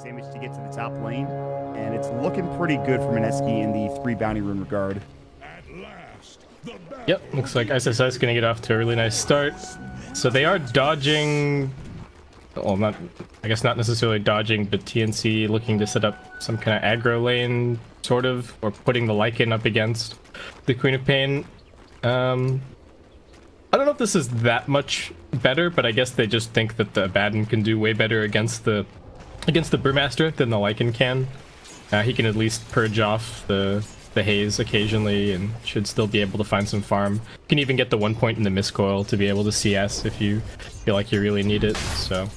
damage to get to the top lane, and it's looking pretty good for Mineski in the 3 bounty rune regard. Yep, looks like SSS gonna get off to a really nice start. So they are dodging, well, not, I guess not necessarily dodging, but TNC looking to set up some kind of aggro lane, sort of, or putting the Lycan up against the Queen of Pain. I don't know if this is that much better, but I guess they just think that the Abaddon can do way better against the Brewmaster than the Lycan can. He can at least purge off the haze occasionally and should still be able to find some farm. You can even get the 1 point in the Miscoil to be able to CS if you feel like you really need it. So,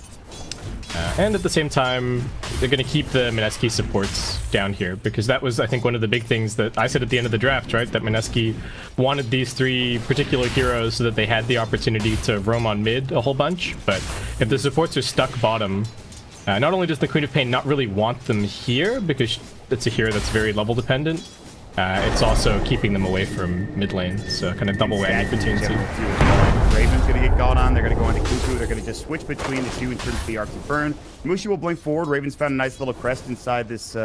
and at the same time, they're going to keep the Mineski supports down here, because that was, I think, one of the big things that I said at the end of the draft, right? That Mineski wanted these 3 particular heroes so that they had the opportunity to roam on mid a whole bunch. But if the supports are stuck bottom, not only does the Queen of Pain not really want them here, because it's a hero that's very level dependent, it's also keeping them away from mid lane, so kind of double whammy for TNC. Raven's going to get called on, they're going to go into Cuckoo, they're going to just switch between the 2 in terms of the Arcs of Burn. Mushi will blink forward, Raven's found a nice little crest inside this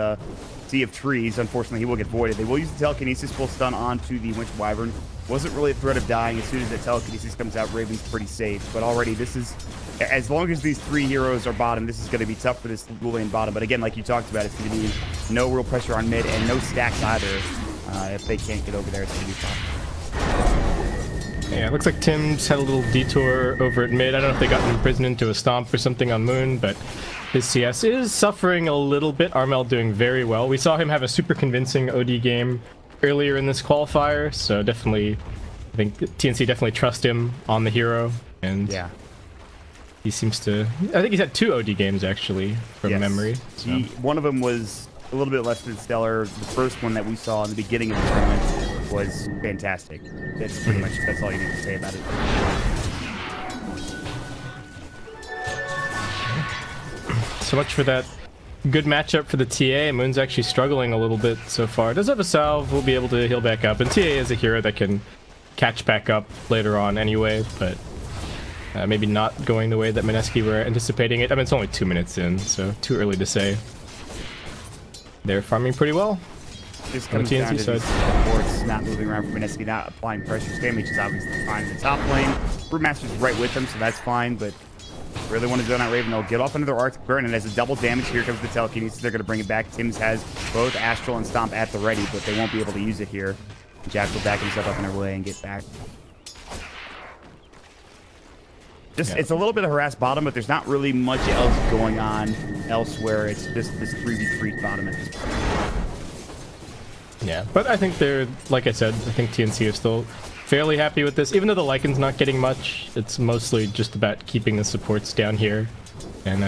sea of trees. Unfortunately, he will get voided. They will use the telekinesis, full stun onto the Winter Wyvern. Wasn't really a threat of dying. As soon as the telekinesis comes out, Raven's pretty safe, but already this is, as long as these 3 heroes are bottom, this is going to be tough for this blue lane bottom. But again, like you talked about, it's going to be no real pressure on mid and no stacks either. If they can't get over there, it's going to be tough. Yeah, it looks like Tim's had a little detour over at mid. I don't know if they got imprisoned into a stomp or something on Moon, but his CS is suffering a little bit. Armel doing very well. We saw him have a super convincing OD game earlier in this qualifier, so definitely, I think TNC definitely trust him on the hero, and yeah, he seems to, I think he's had 2 OD games actually from memory. So. One of them was a little bit less than stellar. The first one that we saw in the beginning of the tournament was fantastic. That's pretty much, that's all you need to say about it. So much for that good matchup for the TA. Moon's actually struggling a little bit so far. Does have a salve, will be able to heal back up, and TA is a hero that can catch back up later on anyway, but maybe not going the way that Mineski were anticipating it. I mean, it's only 2 minutes in, so too early to say. They're farming pretty well. Just comes down to these supports not moving around for Mineski, not applying pressure. Damage is obviously fine in the top lane. Brewmaster's right with them, so that's fine, but really want to zone out Raven. They'll get off into their Arctic Burn, and as a double damage, here comes the telekinesis. They're going to bring it back. Tim's has both Astral and Stomp at the ready, but they won't be able to use it here. Jack will back himself up in their way and get back. Just, it's a little bit of harassed bottom, but there's not really much else going on elsewhere. It's just this 3v3 bottom at this point. Yeah, but I think they're, like I said, I think TNC is still fairly happy with this. Even though the Lycan's not getting much, it's mostly just about keeping the supports down here. And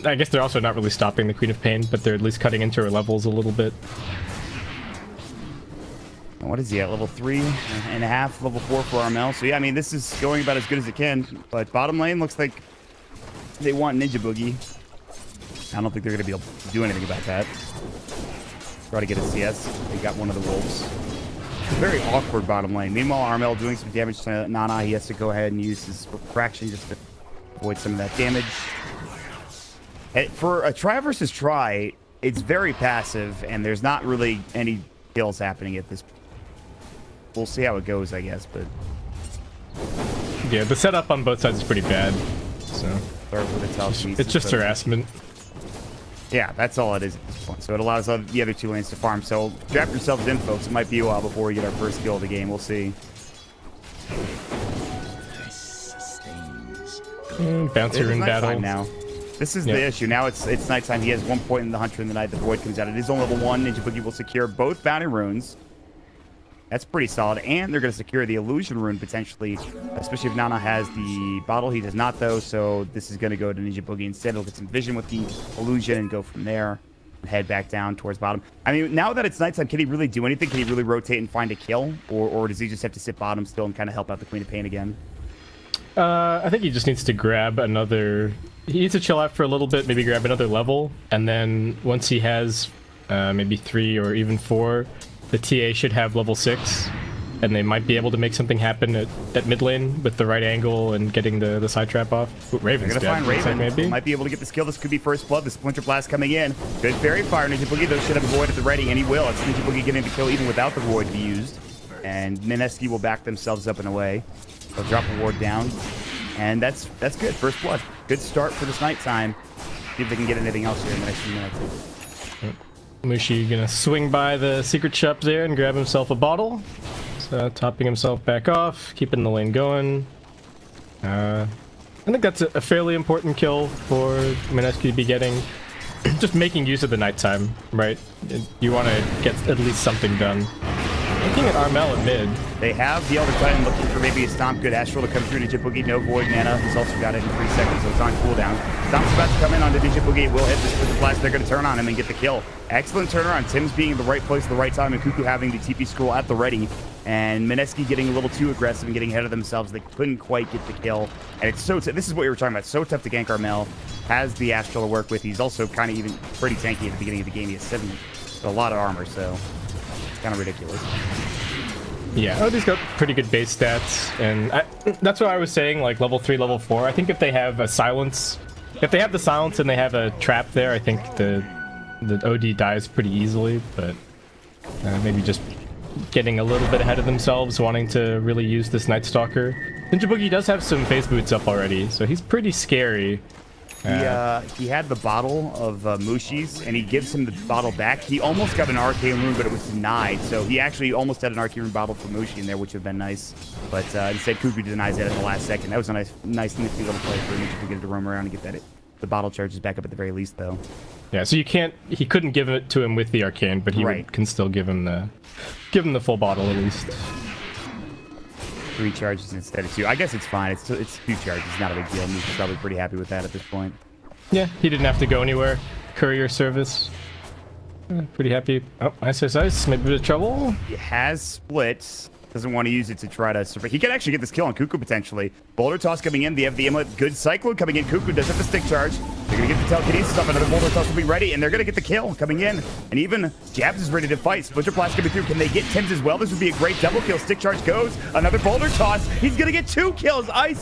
I guess they're also not really stopping the Queen of Pain, but they're at least cutting into her levels a little bit. What is he at? Level 3.5, level 4 for Armel. So yeah, I mean, this is going about as good as it can. But bottom lane looks like they want Ninja Boogie. I don't think they're going to be able to do anything about that. Try to get a CS. They got one of the wolves. Very awkward bottom lane. Meanwhile, Armel doing some damage to Nana. He has to go ahead and use his fraction just to avoid some of that damage. For a try versus try, it's very passive, and there's not really any kills happening at this point. We'll see how it goes, I guess, but yeah, the setup on both sides is pretty bad. So it's just harassment. Yeah, that's all it is at this point. So it allows the other 2 lanes to farm. So draft yourselves in, folks. It might be a while before we get our first kill of the game. We'll see. Bouncer in battle now. This is the issue. Now it's nighttime. He has 1 point in the Hunter in the night. The Void comes out. It is on level 1. Ninja Boogie will secure both bounty runes. That's pretty solid. And they're going to secure the illusion rune potentially, especially if Nana has the bottle. He does not, though. So this is going to go to Ninja Boogie instead. He'll get some vision with the illusion and go from there and head back down towards bottom. I mean, now that it's nighttime, can he really do anything? Can he really rotate and find a kill? Or does he just have to sit bottom still and kind of help out the Queen of Pain again? I think he just needs to grab another... He needs to chill out for a little bit, maybe grab another level, and then once he has maybe 3 or even 4, the TA should have level 6, and they might be able to make something happen at mid lane with the right angle and getting the side trap off. Ooh, Raven's They're gonna dead. find Raven. Maybe Might be able to get this kill. This could be first blood. The Splinter Blast coming in. Good Fairy Fire. Ninja Boogie, though, should have a Void at the ready, and he will. It's Ninja Boogie getting the kill even without the Void to be used. And Mineski will back themselves up and away. They'll drop a ward down. And that's good. First blood. Good start for this nighttime. See if they can get anything else here in the next few minutes. Mushi gonna swing by the secret shop there and grab himself a bottle. So topping himself back off, keeping the lane going. I think that's a fairly important kill for Mineski to be getting. Just making use of the nighttime, right? You want to get at least something done. Looking at Armel at mid. They have the Elder Titan looking for maybe a Stomp. Good Astral to come through. Ninja Boogie, no Void mana. He's also got it in 3 seconds, so it's on cooldown. Stomp's about to come in on the Ninja Boogie. It will hit this with the blast. They're going to turn on him and get the kill. Excellent turnaround. Tim's being in the right place at the right time, and Cuckoo having the TP scroll at the ready. And Mineski getting a little too aggressive and getting ahead of themselves. They couldn't quite get the kill. And it's so this is what we were talking about. So tough to gank Armel. Has the Astral to work with. He's also kind of even pretty tanky at the beginning of the game. He has 7, a lot of armor, so it's kind of ridiculous. Yeah, Odie's got pretty good base stats, and that's what I was saying, like level 3, level 4. I think if they have a silence, if they have the silence and they have a trap there, I think the OD dies pretty easily, but maybe just getting a little bit ahead of themselves, wanting to really use this Night Stalker. Ninja Boogie does have some phase boots up already, so he's pretty scary. He had the bottle of Mushi's, and he gives him the bottle back. He almost got an Arcane Rune, but it was denied. So he actually almost had an Arcane Rune bottle for Mushi in there, which would have been nice. But instead, Cuckoo denies it at the last second. That was a nice nifty little play for Ninja to get it to roam around and get that. The bottle charges back up at the very least, though. Yeah, so he couldn't give it to him with the Arcane, but he can still give him the full bottle at least. 3 charges instead of 2. I guess it's fine. It's 2 charges. It's not a big deal. Mushi's probably pretty happy with that at this point. Yeah, he didn't have to go anywhere. Courier service. Pretty happy. Oh, ice. Maybe a bit of trouble. He has split. Doesn't want to use it to try to survive. He can actually get this kill on Cuckoo potentially. Boulder Toss coming in. They have the Amulet. Good Cyclone coming in. Cuckoo does have the stick charge. They're going to get the telekinesis up. Another Boulder Toss will be ready, and they're going to get the kill coming in. And even Jabs is ready to fight. Splinter Blast coming through. Can they get Tim's as well? This would be a great double kill. Stick charge goes. Another Boulder Toss. He's going to get 2 kills. Ice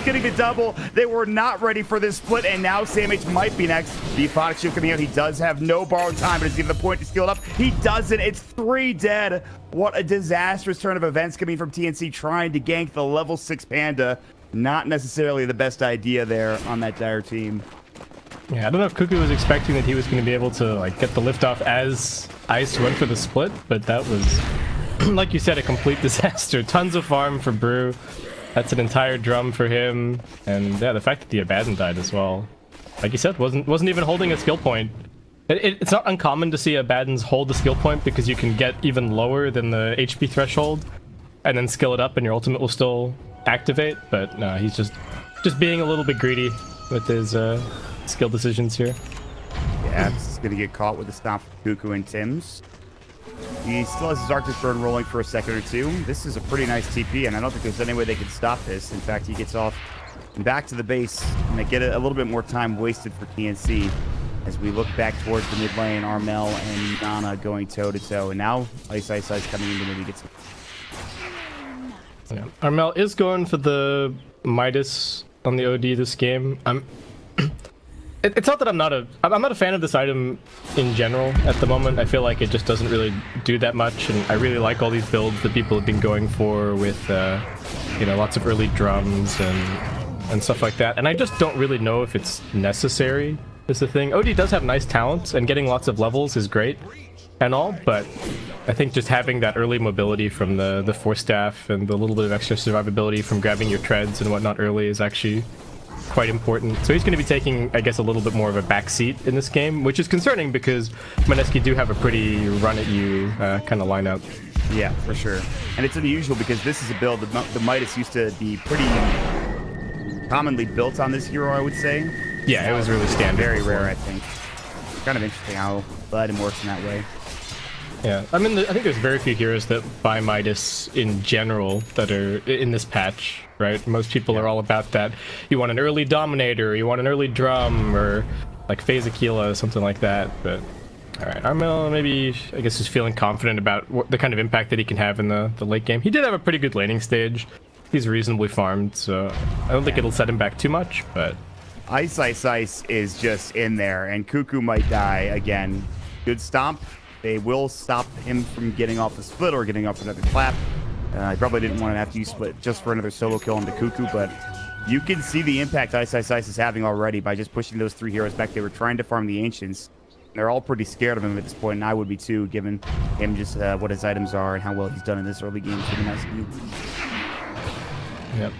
getting a double. They were not ready for this split, and now Sam H might be next. The Aphotic Shield coming out. He does have no borrowed time, but it's even the point to steal it up. He doesn't. It's 3 dead. What a disastrous turn of events coming from TNC trying to gank the level 6 Panda. Not necessarily the best idea there on that dire team. Yeah, I don't know if Cuckoo was expecting that he was going to be able to like get the liftoff as Ice went for the split, but that was, like you said, a complete disaster. Tons of farm for Brew. That's an entire drum for him, and yeah, the fact that the Abaddon died as well. Like you said, wasn't even holding a skill point. It's not uncommon to see Abaddons hold the skill point because you can get even lower than the HP threshold, and then skill it up, and your ultimate will still activate. But no, he's just being a little bit greedy with his skill decisions here. Yeah, he's gonna get caught with the stomp of Cuckoo and Tim's. He still has his Arctic Burn rolling for a second or two. This is a pretty nice TP, and I don't think there's any way they can stop this. In fact, he gets off and back to the base, and they get a little bit more time wasted for TNC as we look back towards the mid lane. Armel and Nana going toe-to-toe, and now Ice coming in to maybe get some. Yeah. Armel is going for the Midas on the OD this game. It's not that I'm not a fan of this item in general at the moment. I feel like it just doesn't really do that much, and I really like all these builds that people have been going for with you know, lots of early drums and stuff like that. And I just don't really know if it's necessary. Is the thing. OD does have nice talents, and getting lots of levels is great and all, but I think just having that early mobility from the Force Staff and the little bit of extra survivability from grabbing your treads and whatnot early is actually quite important. So he's going to be taking, I guess, a little bit more of a back seat in this game, which is concerning because Mineski do have a pretty run-at-you kind of lineup. Yeah, for sure. And it's unusual because this is a build that the Midas used to be pretty commonly built on this hero, I would say. Yeah, it was really standard. Very rare, I think. Kind of interesting how the item works in that way. Yeah, I mean, I think there's very few heroes that buy Midas in general that are in this patch, right? Most people are all about that. You want an early Dominator, you want an early Drum, or like Phase Aquila, something like that. But All right, Armel maybe, I guess, is feeling confident about the kind of impact that he can have in the late game. He did have a pretty good laning stage. He's reasonably farmed, so I don't think it'll set him back too much, but... Ice is just in there, and Cuckoo might die again. Good stomp. They will stop him from getting off the split or getting off another clap. I probably didn't want to have to use split just for another solo kill on the Cuckoo, but you can see the impact Ice is having already by just pushing those 3 heroes back. They were trying to farm the Ancients. They're all pretty scared of him at this point, and I would be too, given him just what his items are and how well he's done in this early game for Mineski. Yep.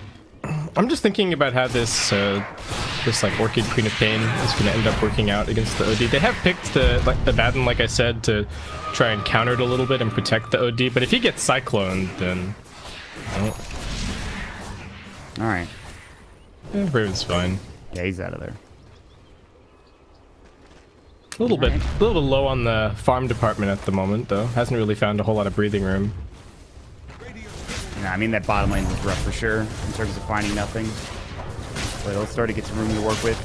I'm just thinking about how this like Orchid Queen of Pain is going to end up working out against the OD. They have picked the Baden, like I said, to try and counter it a little bit and protect the OD. But if he gets cycloned, then all right, yeah, Raven's fine. Yeah, he's out of there. A little bit low on the farm department at the moment, though. Hasn't really found a whole lot of breathing room. Yeah, I mean, that bottom lane was rough for sure in terms of finding nothing. But they'll start to get some room to work with.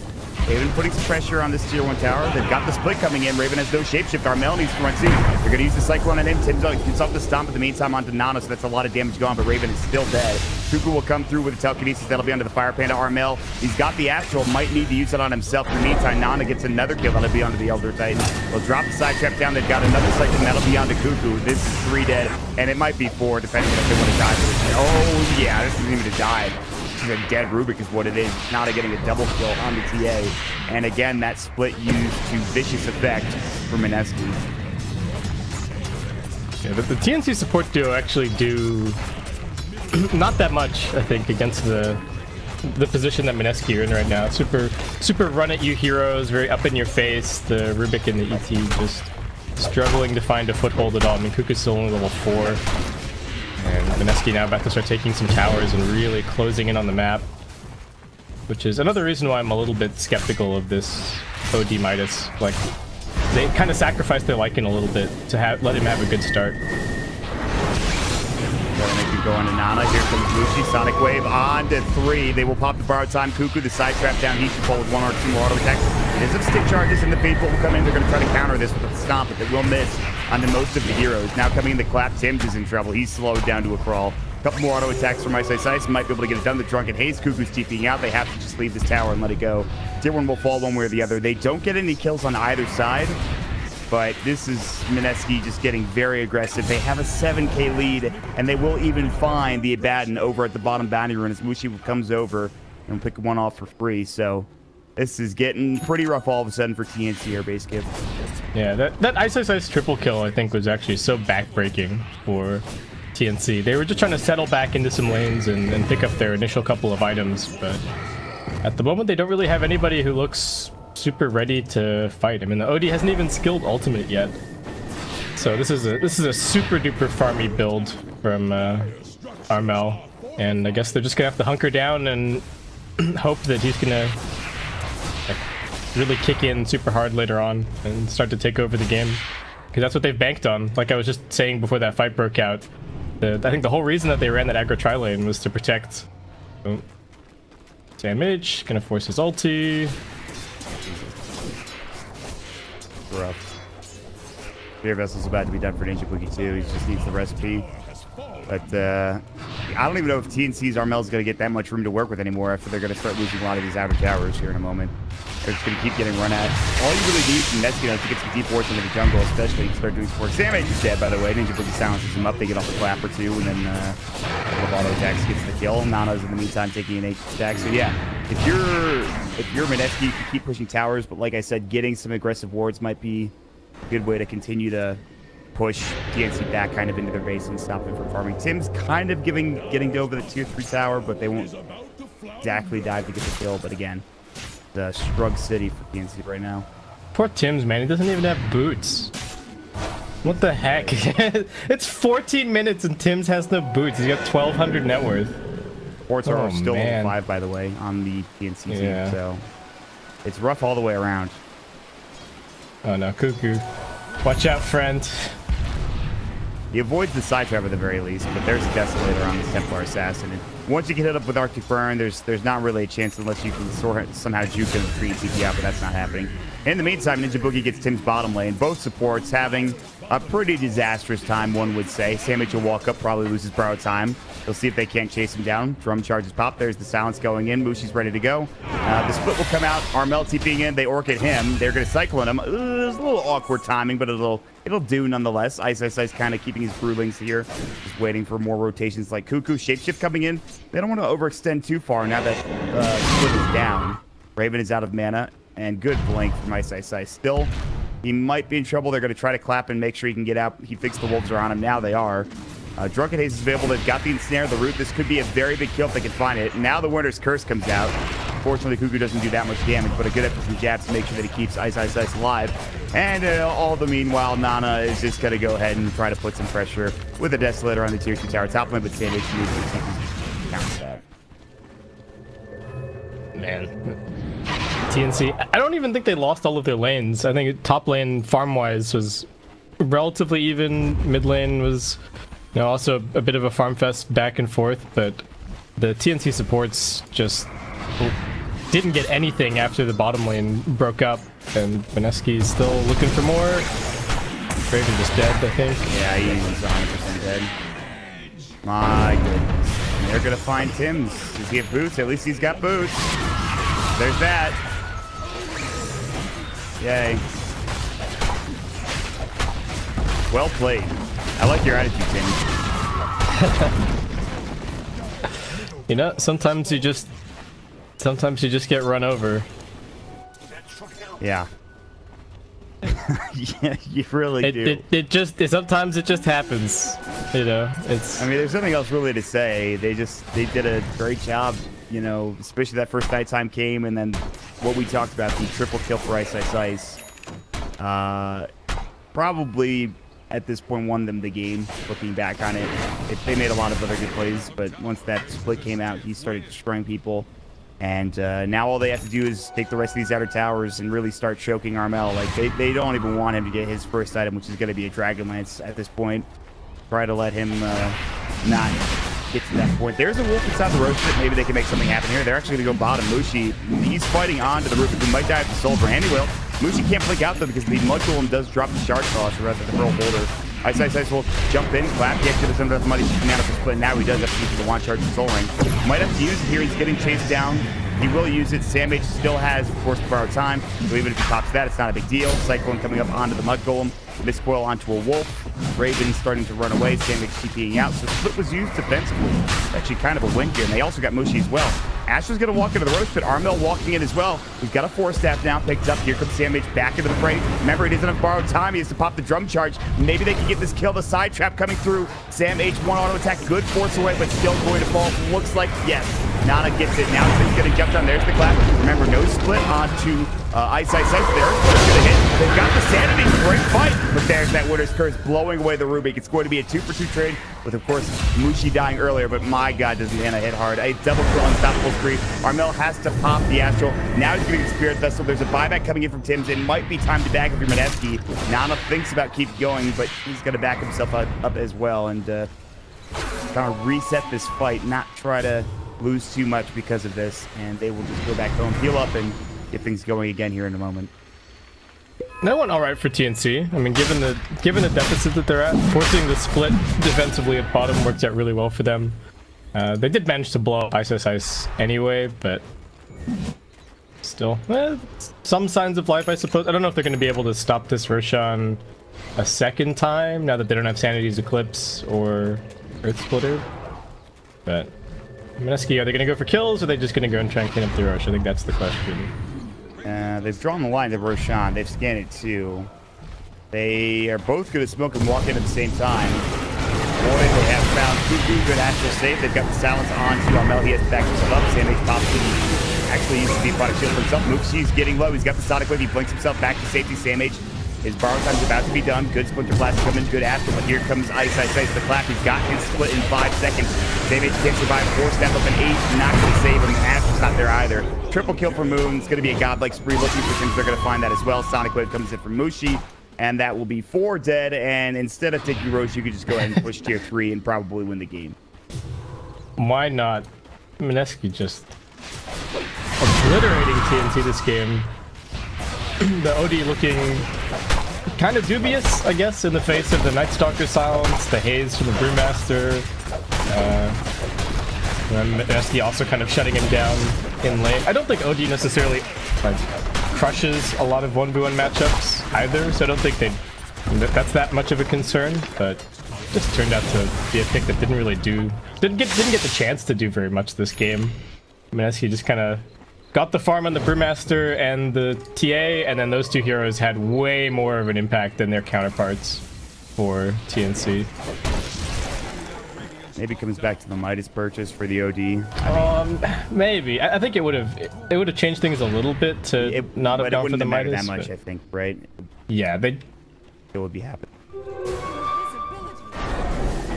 Raven putting some pressure on this tier 1 tower. They've got the split coming in. Raven has no shapeshift. Armel needs to run too. They're going to use the Cyclone on him. Tim's gets off the stomp in the meantime onto Nana, so that's a lot of damage gone, but Raven is still dead. Cuckoo will come through with a telekinesis. That'll be under the Fire Panda. Armel, he's got the Astral. Might need to use it on himself. In the meantime, Nana gets another kill. That'll be onto the Elder Titan. They'll drop the side trap down. They've got another Cyclone. That'll be onto Cuckoo. This is 3 dead, and it might be 4, depending on if they want to die. Oh, yeah, this isn't even a dive. A dead Rubik is what it is. Nana getting a double kill on the TA. And again, that split used to vicious effect for Mineski. Yeah, the TNC support duo actually do not that much, I think, against the position that Mineski are in right now. Super run at you heroes, very up in your face. The Rubik and the ET just struggling to find a foothold at all. I mean, Cuckoo's still only level 4. And Mineski now about to start taking some towers and really closing in on the map. Which is another reason why I'm a little bit skeptical of this OD Midas. Like, they kind of sacrificed their Lycan a little bit to let him have a good start. Gotta make him go on to Nana. Here comes Lucy. Sonic Wave on to 3. They will pop the borrowed time. Cuckoo, the side trap down. He should pull with 1 or 2 more auto attacks. It is of stick charges, and the Faithful will come in. They're going to try to counter this with a stomp, but they will miss on the most of the heroes. Now coming in the clap, Tim's is in trouble. He's slowed down to a crawl. A couple more auto attacks from Ice. Might be able to get it done. The Drunken Haze Cuckoo's TPing out. They have to just leave this tower and let it go. Tier 1 will fall one way or the other. They don't get any kills on either side, but this is Mineski just getting very aggressive. They have a 7k lead, and they will even find the Abaddon over at the bottom bounty rune as Mushi comes over and pick one off for free. So this is getting pretty rough all of a sudden for TNC here, base kid. Yeah, that Ice triple kill, I think, was actually so backbreaking for TNC. They were just trying to settle back into some lanes and pick up their initial couple of items, but at the moment they don't really have anybody who looks super ready to fight. I mean, the OD hasn't even skilled ultimate yet, so this is a super duper farmy build from Armel, and I guess they're just gonna have to hunker down and hope that he's gonna really kick in super hard later on and start to take over the game, because that's what they've banked on. Like I was just saying before that fight broke out, I think the whole reason that they ran that aggro tri lane was to protect. Oh. Damage, gonna force his ulti. Rough. Fear Vessel's about to be done for Ninja Boogie too. He just needs the recipe. But I don't even know if TNC's Armel's going to get that much room to work with anymore after they're going to start losing a lot of these outer towers here in a moment. They're just going to keep getting run at. All you really need from Mski is to get some deep wards into the jungle, especially to start doing support. Samage is dead, by the way. Ninja Boogie silences him up. They get off the clap or 2, and then auto attacks gets the kill. Nana's in the meantime taking an H attack. So yeah, if you're Mineski, you can keep pushing towers, but like I said, getting some aggressive wards might be a good way to continue to push TNC back kind of into their base and stop them from farming. Tim's kind of getting over the tier 3 tower, but they won't exactly dive to get the kill. But again, the Shrug City for TNC right now. Poor Tim's, man. He doesn't even have boots. What the heck? It's 14 minutes and Tim's has no boots. He's got 1,200 net worth. Ports are still level 5, by the way, on the TNC team. So it's rough all the way around. Oh no, Cuckoo. Watch out, friend. He avoids the side trap at the very least, but there's a Desolator on this Templar Assassin. And once you get hit up with Arctic Burn, there's not really a chance unless you can somehow juke him and treat TP out, but that's not happening. In the meantime, Ninja Boogie gets Tim's bottom lane. Both supports having a pretty disastrous time, one would say. Sandwich will walk up, probably loses borrowed time. They'll see if they can't chase him down. Drum charges pop. There's the silence going in. Mushi's ready to go. The split will come out. Armel TPing in. They orc at him. They're going to cycle in him. It's a little awkward timing, but it'll do nonetheless. Ice kind of keeping his brewlings here. Just waiting for more rotations like Cuckoo. Shapeshift coming in. They don't want to overextend too far now that split is down. Raven is out of mana. And good blink from Ice. Still, he might be in trouble. They're going to try to clap and make sure he can get out. He thinks the wolves are on him. Now they are. Drunken Haze is available. They've got the ensnare, the root. This could be a very big kill if they can find it. Now the Winter's Curse comes out. Fortunately, Cuckoo doesn't do that much damage, but a good effort from jabs to make sure that he keeps Ice alive. And all the meanwhile, Nana is just going to go ahead and try to put some pressure with a Desolator on the tier 2 tower top lane, but Sandwich moves to counter that. Man. TNC, I don't even think they lost all of their lanes. I think top lane farm-wise was relatively even. Mid lane was, you know, also a bit of a farm fest back and forth, but the TNC supports just didn't get anything after the bottom lane broke up, and Mineski is still looking for more. Raven just dead, I think. Yeah, he's 100% dead. My goodness. And they're gonna find Tim's. Does he have boots? At least he's got boots. There's that. Yay. Well played. I like your attitude, Tim. You know, sometimes you just get run over. Yeah. Yeah, you really do. Sometimes it just happens. You know, it's. I mean, there's nothing else really to say. They did a great job. You know, especially that first nighttime came, and then what we talked about, the triple kill for Ice. Probably at this point won them the game. Looking back on it, they made a lot of other good plays, but once that split came out, he started destroying people. And now all they have to do is take the rest of these outer towers and really start choking Armel. Like, they don't even want him to get his first item, which is going to be a Dragonlance at this point. Try to let him not get to that point. There's a wolf inside the roast pit. Maybe they can make something happen here. They're actually going to go bottom. Mushi, he's fighting on to the roof. He might die with the soul for Handy Will. Mushi can't blink out, though, because the Mud Golem does drop the shard cost, or rather the Pearl Holder. Ice will jump in, clap. He actually doesn't have enough money to now for split. Now he does have to use the one charge and soul ring. Might have to use it here. He's getting chased down. He will use it. Sandmage still has, of course, borrowed time. So even if he pops that, it's not a big deal. Cyclone coming up onto the Mud Golem. Miscoil onto a wolf. Raven starting to run away. Sandmage TPing out. So split was used defensively. Actually kind of a win here. And they also got Mushi as well. Astra's going to walk into the roast pit. Armel walking in as well. He's got a 4-staff now. Picked up. Here comes Sandmage back into the fray. Remember, he doesn't have borrowed time. He has to pop the drum charge. Maybe they can get this kill. The side trap coming through. Sandmage, one auto attack. Good force away, but still going to fall. Looks like yes. Nana gets it. Now he's getting jumped on. There's the clap. Remember, no split onto Ice. There. What's going to hit? They've got the sanity. Great fight. But there's that Winter's Curse blowing away the Rubik. It's going to be a 2-for-2 trade with, of course, Mushi dying earlier. But my God, does Nana hit hard. A double kill, unstoppable streak. Armel has to pop the Astral. Now he's getting the Spirit Vessel. There's a buyback coming in from Tim's. It might be time to back up your Mineski. Nana thinks about keep going, but he's going to back himself up as well and kind of reset this fight, not try to lose too much because of this, and they will just go back home, heal up, and get things going again here in a moment. That went all right for TNC. I mean, given the deficit that they're at, forcing the split defensively at bottom worked out really well for them. They did manage to blow up Ice anyway, but still, some signs of life, I suppose. I don't know if they're going to be able to stop this Roshan a second time now that they don't have Sanity's Eclipse or Earth Splitter, but Mineski, are they going to go for kills, or are they just going to go and try and clean up the Rosh? I think that's the question. They've drawn the line to Roshan. They've scanned it too. They are both going to smoke and walk in at the same time. Boy, they have found Cuckoo. Good astral save. They've got the silence on to Armel. He has to back himself up. Sandmage pops in. Actually used to be product shield for himself. Mookshi's getting low. He's got the Sonic Wave. He blinks himself back to safety. Sandmage. His borrow time's about to be done. Good Splinter Blast coming, good astral, but here comes Ice. The clap. He's got his split in 5 seconds. Sandmage can't survive. 4-step up an 8. Not going to save him. Astral's not there either. Triple kill for Moon. It's going to be a godlike spree. Looking for things. They're going to find that as well. Sonic Wave comes in from Mushi, and that will be 4 dead. And instead of taking Roche, you could just go ahead and push tier 3 and probably win the game. Why not? Mineski just obliterating TNT this game. the OD looking kind of dubious, I guess, in the face of the Night Stalker silence, the haze from the Brewmaster. Mineski also kind of shutting him down in lane. I don't think OD necessarily like crushes a lot of 1v1 matchups either, so I don't think that's that much of a concern, but just turned out to be a pick that didn't get the chance to do very much this game. Mineski just kind of got the farm on the Brewmaster and the TA, and then those two heroes had way more of an impact than their counterparts for TNC. Maybe comes back to the Midas purchase for the OD. Maybe. I think it would have changed things a little bit to not have gone for the Midas. That much, I think, right? Yeah, it would be happening.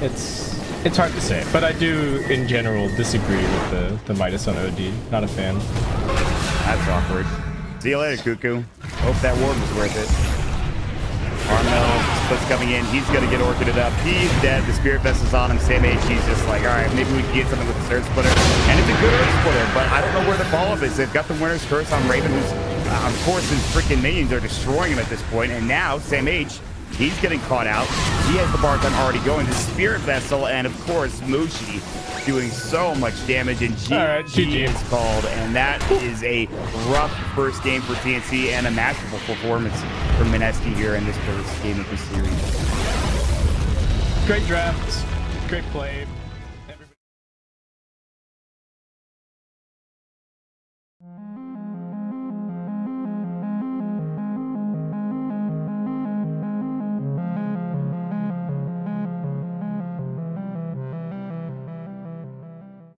It's hard to say, but I do in general disagree with the Midas on OD. Not a fan. That's awkward. See you later, Cuckoo. Hope that ward was worth it. Armel, split's coming in. He's gonna get orchided up. He's dead. The Spirit Vessel's on him. Same age. He's just like, all right, maybe we can get something with the Surge Splitter. And it's a good Earth Splitter, but I don't know where the follow-up is. They've got the Winner's Curse on Raven, who's, of course, his freaking minions are destroying him at this point. And now, same age. He's getting caught out. He has the bar gun already going. The Spirit Vessel, and of course, Mushi doing so much damage. And GG is called. And that is a rough first game for TNC and a masterful performance from Mineski here in this first game of the series. Great draft. Great play.